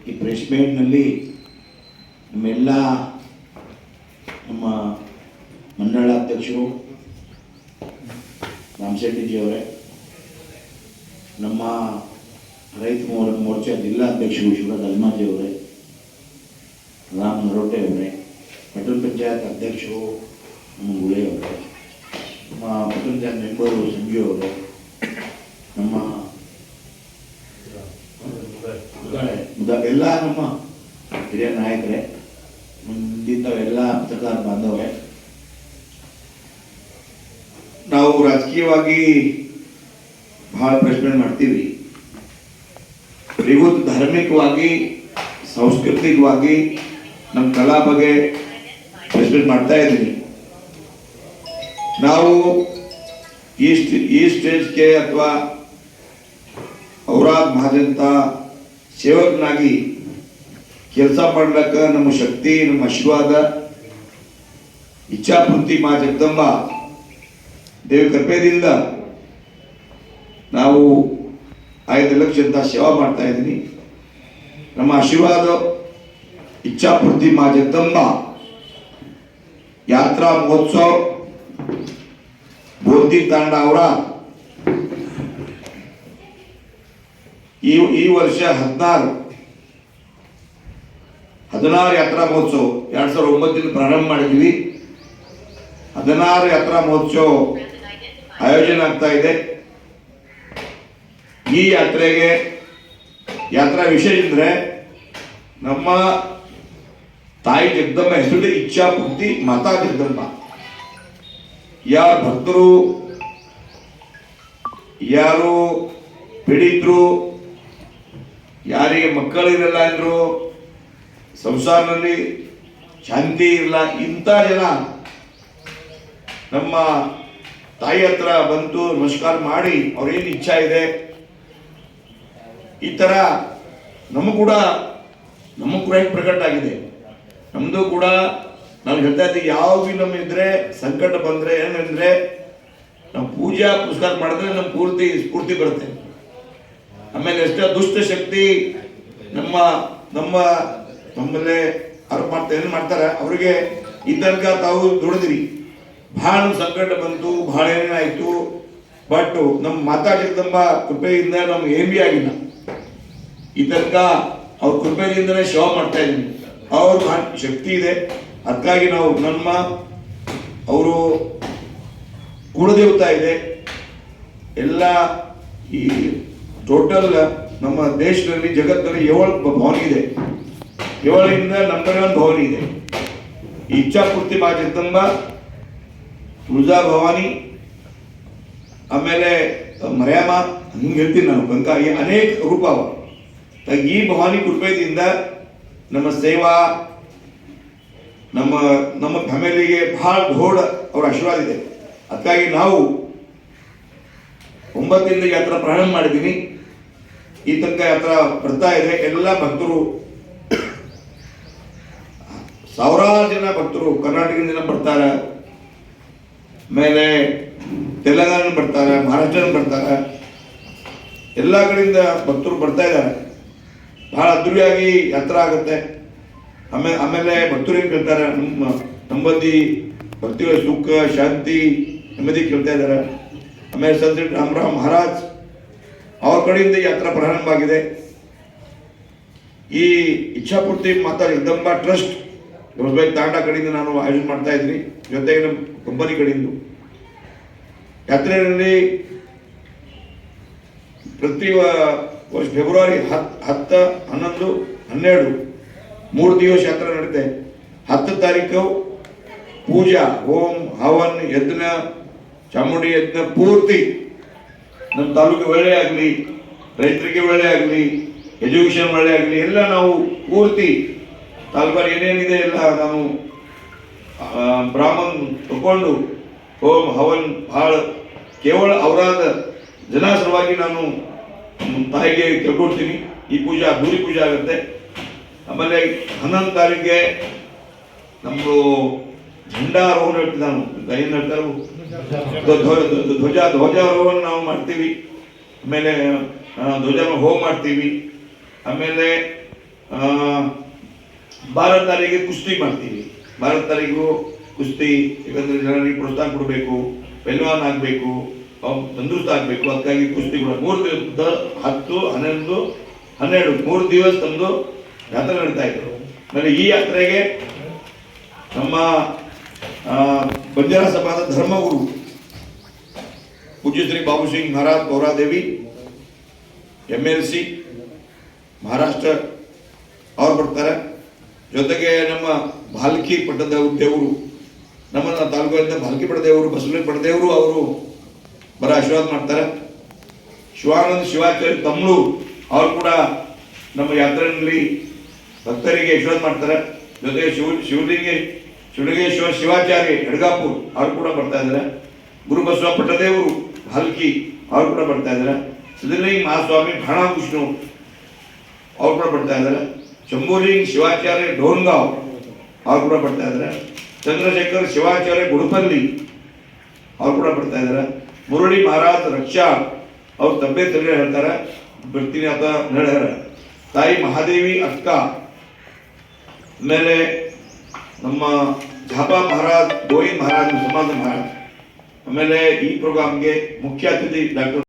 ಈ ಪ್ರೆಸ್ ಮೀಟ್ನಲ್ಲಿ ನಮ್ಮೆಲ್ಲ ನಮ್ಮ ಮಂಡಳ ಅಧ್ಯಕ್ಷರು ರಾಮಶೆಟ್ಟಿಜಿಯವರೇ, ನಮ್ಮ ರೈತ ಮೋರ್ಚಾ ಜಿಲ್ಲಾ ಅಧ್ಯಕ್ಷರು ಶಿವರಾಜ್ ಅಲ್ಮಾಜಿಯವರೇ, ರಾಮ್ ನರೋಟೆ ಅವರೇ, ಪಟ್ಟಣ ಪಂಚಾಯತ್ ಅಧ್ಯಕ್ಷರು ನಮ್ಮ ಗುಳೆ ಅವರೇ, ನಮ್ಮ ಪಟ್ಟಣ ಪಂಚಾಯತ್ ಮೆಂಬರು ಸಂಜೀವ್ ಅವರೇ, ನಮ್ಮ ಎಲ್ಲ ನಮ್ಮ ಹಿರಿಯ ನಾಯಕರೇ, ಮುಂದಿದ್ದವೆಲ್ಲ ಪತ್ರಕಾರ ಬಾಂಧವರೇ, ನಾವು ರಾಜಕೀಯವಾಗಿ ಬಹಳ ಪ್ರಶ್ನೆ ಮಾಡ್ತೀವಿ. ಇವತ್ತು ಧಾರ್ಮಿಕವಾಗಿ ಸಾಂಸ್ಕೃತಿಕವಾಗಿ ನಮ್ಮ ಕಲಾ ಬಗ್ಗೆ ಪ್ರಶ್ನೆ ಮಾಡ್ತಾ ಇದ್ದೀವಿ. ನಾವು ಈ ಸ್ಟೇಜ್ಗೆ ಅಥವಾ ಔರಾದ್ ಮಹಾಜಂತ ಸೇವಕನಾಗಿ ಕೆಲಸ ಮಾಡ್ಲಿಕ್ಕೆ ನಮ್ಮ ಶಕ್ತಿ, ನಮ್ಮ ಆಶೀರ್ವಾದ, ಇಚ್ಛಾಪೂರ್ತಿ ಮಾ ಜಗದಂಬ ದೇವ ಕೃಪೆಯಿಂದ ನಾವು 5 ಲಕ್ಷ ಅಂತ ಸೇವಾ ಮಾಡ್ತಾ ಇದ್ದೀನಿ. ನಮ್ಮ ಆಶೀರ್ವಾದ, ಇಚ್ಛಾಪೂರ್ತಿ ಮಾ ಜಗದಂಬ ಯಾತ್ರಾ ಮಹೋತ್ಸವ ಬೋಧಿ ತಾಂಡ ಅವರ ಈ ವರ್ಷ 16 ಯಾತ್ರಾ ಮಹೋತ್ಸವ 2009 ಪ್ರಾರಂಭ ಮಾಡಿದ್ವಿ. 16 ಯಾತ್ರಾ ಮಹೋತ್ಸವ ಆಯೋಜನೆ ಆಗ್ತಾ ಇದೆ. ಈ ಯಾತ್ರಾ ವಿಷಯ ಅಂದ್ರೆ ನಮ್ಮ ತಾಯಿ ಜಗದಂಬ ಹೆಸರು ಇಚ್ಛಾಪೂರ್ತಿ ಮಾತಾ ಜಗದಂಬ. ಯಾರು ಭಕ್ತರು, ಯಾರು ಪೀಡಿತರು, ಯಾರಿಗೆ ಮಕ್ಕಳಿರಲ್ಲ ಅಂದ್ರು, ಸಂಸಾರದಲ್ಲಿ ಶಾಂತಿ ಇರಲ್ಲ, ಇಂಥ ಜನ ನಮ್ಮ ತಾಯಿ ಹತ್ರ ಬಂದು ನಮಸ್ಕಾರ ಮಾಡಿ ಅವ್ರೇನು ಇಚ್ಛಾ ಇದೆ, ಈ ತರ ನಮಗೂ ಕೂಡ ಪ್ರಕಟ ಆಗಿದೆ. ನಮ್ದು ಕೂಡ ನಾವು ಹೇಳ್ತಾ ಇದ್ದೀವಿ, ಯಾವ ಭೀ ನಮ್ಮ ಇದ್ರೆ ಸಂಕಟ ಬಂದ್ರೆ ಏನಂದ್ರೆ ನಾವು ಪೂಜಾ ಪುರಸ್ಕಾರ ಮಾಡಿದ್ರೆ ನಮ್ಮ ಸ್ಫೂರ್ತಿ ಬರುತ್ತೆ. ಆಮೇಲೆ ಎಷ್ಟೋ ದುಷ್ಟ ಶಕ್ತಿ ನಮ್ಮಲ್ಲೇ ಅವ್ರು ಏನು ಮಾಡ್ತಾರೆ, ಅವ್ರಿಗೆ ಈ ತನಕ ತಾವು ದುಡಿದ್ರಿ, ಬಹಳ ಸಂಕಟ ಬಂತು, ಬಹಳ ಏನಾಯ್ತು, ಬಟ್ ನಮ್ಮ ಮಾತಾ ಜಗದಂಬ ಕೃಪೆಯಿಂದ ನಮ್ಗೆ ಏನ್ ಬಿ ಆಗಿಲ್ಲ. ಈ ತನಕ ಅವ್ರ ಕೃಪೆಯಿಂದನೇ ಸೇವಾ ಮಾಡ್ತಾ ಇದ್ದೀನಿ. ಅವ್ರ ಶಕ್ತಿ ಇದೆ. ಅದಕ್ಕಾಗಿ ನಾವು ಅವರು ಕುಲದೇವತಾ ಇದೆ. ಎಲ್ಲ ಈ ಟೋಟಲ್ ನಮ್ಮ ದೇಶದಲ್ಲಿ ಜಗತ್ತಿನಲ್ಲಿ 7 ಭವನ ಇದೆ. 7ರಿಂದ ನಂಬರ್ 1 ಭವನಿ ಇದೆ. ಇಚ್ಛಾಪೂರ್ತಿ ಮಾ ಜಗದಂಬ, ತುಳಜಾ ಭವಾನಿ, ಆಮೇಲೆ ಮರ್ಯಾಮ, ಹಿಂಗೆ ಹೇಳ್ತೀನಿ ನಾನು. ಬಂಕ ಅನೇಕ ರೂಪ ಅವ. ಈ ಭವಾನಿ ಕೃಪೆಯಿಂದ ನಮ್ಮ ಸೇವಾ, ನಮ್ಮ ಫ್ಯಾಮಿಲಿಗೆ ಬಹಳ ದೊಡ್ಡ ಅವ್ರ ಆಶೀರ್ವಾದ ಇದೆ. ಅದಕ್ಕಾಗಿ ನಾವು 9ರಿಂದ ಯಾತ್ರಾ ಪ್ರಾರಂಭ ಮಾಡಿದ್ದೀನಿ. ಈ ತನಕ ಯಾತ್ರಾ ಬರ್ತಾ ಇದೆ. ಎಲ್ಲ ಭಕ್ತರು, ಸಾವಿರಾರು ಜನ ಭಕ್ತರು ಕರ್ನಾಟಕದಿಂದ ಬರ್ತಾರೆ, ಆಮೇಲೆ ತೆಲಂಗಾಣ ಬರ್ತಾರೆ, ಮಹಾರಾಷ್ಟ್ರ ಬರ್ತಾರೆ, ಎಲ್ಲ ಕಡೆಯಿಂದ ಭಕ್ತರು ಬರ್ತಾ ಇದ್ದಾರೆ. ಬಹಳ ಅದ್ದೂರಿಯಾಗಿ ಯಾತ್ರಾ ಆಗುತ್ತೆ. ಆಮೇಲೆ ಭಕ್ತರು ಏನು ಕೇಳ್ತಾರೆ, ನಮ್ಮದಿ ಭಕ್ತಿಗಳ ಸುಖ, ಶಾಂತಿ, ನೆಮ್ಮದಿ ಕೇಳ್ತಾ ಇದ್ದಾರೆ. ಆಮೇಲೆ ಸಂತ ರಾಮರಾವ್ ಮಹಾರಾಜ್ ಅವ್ರ ಕಡೆಯಿಂದ ಯಾತ್ರಾ ಪ್ರಾರಂಭ ಆಗಿದೆ. ಈ ಇಚ್ಛಾಪೂರ್ತಿ ಮಾತಾ ಜಗದಂಬ ಟ್ರಸ್ಟ್ ತಾಂಡ ಕಡೆಯಿಂದ ನಾನು ಆಯೋಜನೆ ಮಾಡ್ತಾ ಇದ್ದೀನಿ, ಜೊತೆಗೆ ನಮ್ಮ ಕಂಪನಿ ಕಡೆಯಿಂದ. ಯಾತ್ರೆಯಲ್ಲಿ ಪ್ರತಿ ವರ್ಷ ಫೆಬ್ರವರಿ 10, 11, 12 3 ದಿವಸ ಯಾತ್ರೆ ನಡೆಯುತ್ತೆ. 10 ತಾರೀಕು ಪೂಜಾ, ಹೋಮ್, ಹವನ್, ಯಜ್ಞ, ಚಾಮುಂಡಿ ಯಜ್ಞ ಪೂರ್ತಿ ನಮ್ಮ ತಾಲೂಕಿಗೆ ಒಳ್ಳೆ ಆಗಲಿ, ರೈತರಿಗೆ ಒಳ್ಳೆ ಆಗಲಿ, ಎಜುಕೇಶನ್ ಒಳ್ಳೆ ಆಗಲಿ, ಎಲ್ಲ ನಾವು ಪೂರ್ತಿ ತಾಲೂಕಲ್ಲಿ ಏನೇನಿದೆ ಎಲ್ಲ ನಾವು ಬ್ರಾಹ್ಮಣ್ ತಗೊಂಡು ಹೋಮ್ ಹವನ್ ಭಾಳ ಕೇವಲ ಅವರಾದ ಜನ ಸಲುವಾಗಿ ನಾನು ತಾಯಿಗೆ ಕೇಳ್ಕೊಡ್ತೀನಿ. ಈ ಪೂಜಾ ಅದ್ದೂರಿ ಪೂಜೆ ಆಗುತ್ತೆ. ಆಮೇಲೆ 11 ತಾರೀಕಿಗೆ ನಮ್ಮದು झंडारोहण ಹೇಳ್ತಿದ್ದ ನಾನು ಏನು ಹೇಳ್ತಾರೆ ಧ್ವಜಾರೋಹಣ ನಾವು ಮಾಡ್ತೀವಿ. ಆಮೇಲೆ ಧ್ವಜಾರೋಹಣ ಹೋಮ ಮಾಡ್ತೀವಿ. ಆಮೇಲೆ 12 ತಾರೀಕಿಗೆ ಕುಸ್ತಿ ಮಾಡ್ತೀವಿ. 12 ತಾರೀಕು ಕುಸ್ತಿ, ಯಾಕಂದ್ರೆ ಜನರಿಗೆ ಪ್ರೋತ್ಸಾಹ ಕೊಡಬೇಕು, ಪೆಲ್ವಾನ್ ಆಗಬೇಕು, ತಂದೂಸ್ತ ಆಗಬೇಕು, ಅದಕ್ಕಾಗಿ ಕುಸ್ತಿ ಕೂಡ 3 ದಿವಸದ 10, 11, 12 3 ದಿವಸ ತಂದು ಯಾತ್ರೆ ನಡೀತಾ ಇದ್ರು. ಆಮೇಲೆ ಈ ಯಾತ್ರೆಗೆ ನಮ್ಮ ಬಂಜಾರ ಸಭಾದ ಧರ್ಮಗುರು ಪೂಜ್ಯ ಶ್ರೀ ಬಾಬು ಸಿಂಗ್ ಮಹಾರಾಜ್ ಗೌರಾದೇವಿ MLC ಮಹಾರಾಷ್ಟ್ರ ಅವ್ರು ಬರ್ತಾರೆ. ಜೊತೆಗೆ ನಮ್ಮ ಭಾಲ್ಕಿ ಪಟ್ಟದ ದೇವರು, ನಮ್ಮ ತಾಲೂಕಿನಿಂದ ಭಾಲ್ಕಿ ಪಡೆದೇವರು, ಬಸವಲಿಂಗ ಪಡೆದೇವರು ಅವರು ಬರ ಆಶೀರ್ವಾದ ಮಾಡ್ತಾರೆ. ಶಿವಾನಂದ ಶಿವಾಚಾರ್ಯ ತಮ್ಲೂರು ಅವರು ಕೂಡ ನಮ್ಮ ಯಾತ್ರೆಯಲ್ಲಿ ಭಕ್ತರಿಗೆ ಆಶೀರ್ವಾದ ಮಾಡ್ತಾರೆ. ಜೊತೆಗೆ ಶಿವಲಿಂಗೇಶ್ವರ ಶಿವಾಚಾರ್ಯ ಯಡ್ಗಾಪುರ್ ಅವರು ಕೂಡ ಬರ್ತಾ ಇದ್ದಾರೆ. ಗುರುಬಸವ ಪಟ್ಟದೇವರು ಭಾಲ್ಕಿ ಅವರು ಕೂಡ ಬರ್ತಾ ಇದ್ದಾರೆ. ಸಿದ್ಧಲಿಂಗ ಮಹಾಸ್ವಾಮಿ ಭಾಣಾ ವಿಷ್ಣು ಅವ್ರು ಕೂಡ ಬರ್ತಾ ಇದ್ದಾರೆ. ಶಂಭುಲಿಂಗ ಶಿವಾಚಾರ್ಯ ಡೋನ್ಗಾಂವ್ ಅವ್ರು ಕೂಡ ಬರ್ತಾ ಇದ್ದಾರೆ. ಚಂದ್ರಶೇಖರ್ ಶಿವಾಚಾರ್ಯ ಗುಡುಪಲ್ಲಿ ಅವ್ರು ಕೂಡ ಬರ್ತಾ ಇದ್ದಾರೆ. ಮುರಳಿ ಮಹಾರಾಜ್ ರಕ್ಷಾ ಅವ್ರು ತಬ್ಬೇತ್ ಹೇಳ್ತಾರೆ, ಬರ್ತೀನಿ ಅಂತ ಹೇಳ್ಯಾರ. ತಾಯಿ ಮಹಾದೇವಿ ಅಕ್ಕ, ಆಮೇಲೆ ನಮ್ಮ ಝಾಪಾ ಮಹಾರಾಜ್, ಗೋವಿಂದ್ ಮಹಾರಾಜ್, ಮುಸಲ್ಮಾನ್ ಮಹಾರಾಜ್. ಆಮೇಲೆ ಈ ಪ್ರೋಗ್ರಾಮ್ಗೆ ಮುಖ್ಯ ಅತಿಥಿ ಡಾಕ್ಟರ್